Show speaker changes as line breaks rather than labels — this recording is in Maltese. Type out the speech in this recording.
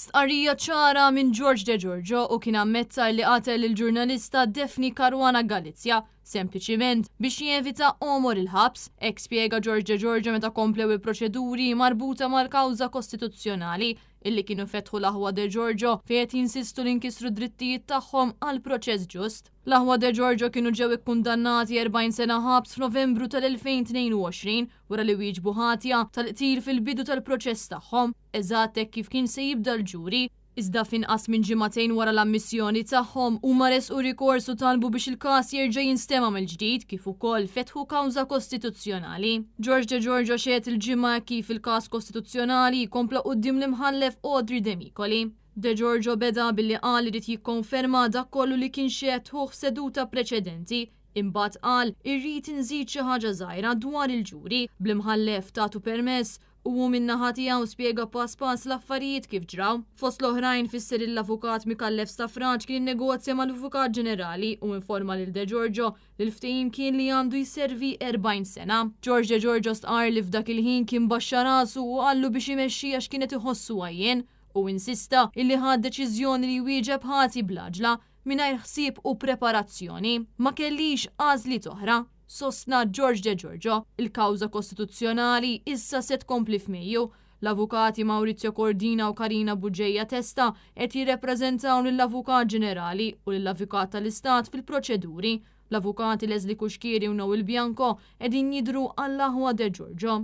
Stqarrija ċara minn George De Giorgio u kien ammetta li qatel il-ġurnalista Daphne Caruana Galizia sempliċiment biex jevita omor il-ħabs, hekk spjega George De Giorgio meta komplew il-proċeduri marbuta mal-kawża kostituzzjonali illi kienu fetħu l-aħwa De Giorgio fejn qed jinsistu li nkissru drittijiet tagħhom għal proċess ġust. L-aħwa De Giorgio kienu ġew ikkundannati 40 sena ħabs f'Novembru tal-2022 wara li wieġbu ħatja tal-qtil fil-bidu tal-proċess tagħhom, eżatt hekk kif kien se jibda l-ġuri. Iżda f'inqas minn ġimagħtejn wara l-ammissjoni tagħhom huma resqu rikors u talbu biex il-każ jerġa' jinstema' mill-ġdid kif ukoll fetħu kawża kostituzzjonali. George De Giorgio xehet il-ġimgħa kif il-każ kostituzzjonali jkompla quddiem l-imħallef Audrey De Micoli. De Giorgio beda billi qal li jikkonferma dak kollu li kien xeħetħu seduta preċedenti. Imbagħad qal irrid inżid xi ħaġa żgħira dwar il-ġuri bl-imħallef tagħtu permess u min-naħa tiegħu spjega pass pass l-affarijiet kif ġraw. Fost l-oħrajn fisser l-avukat Mikallef Staffraġ kien innegozja mal-Avukat Ġenerali u informa lil De Giorgio li l-ftehim kien li għandu jservi 40 sena. George De Giorgio stqar li f'dak il-ħin kien baxxa rasu u qallu biex imexxi għax kienet iħossu għajjen u insista illi ħad deċiżjoni li wieġeb ħati blaġla mingħajr ħsieb u preparazzjoni. Ma kellix għażliet oħra. Sostna George De Giorgio, il-kawża kostituzzjonali issa se tkompli f'Mejju. L-avukati Maurizio Cordina u Karina Buġġejja Testa qed jirrepreżentaw lill-Avukat Ġenerali u lill-Avukat tal-Istat fil-proċeduri. L-avukati Leslie Kuxkieri u Noel Bianco qegħdin jidhru għall-aħwa De Giorgio.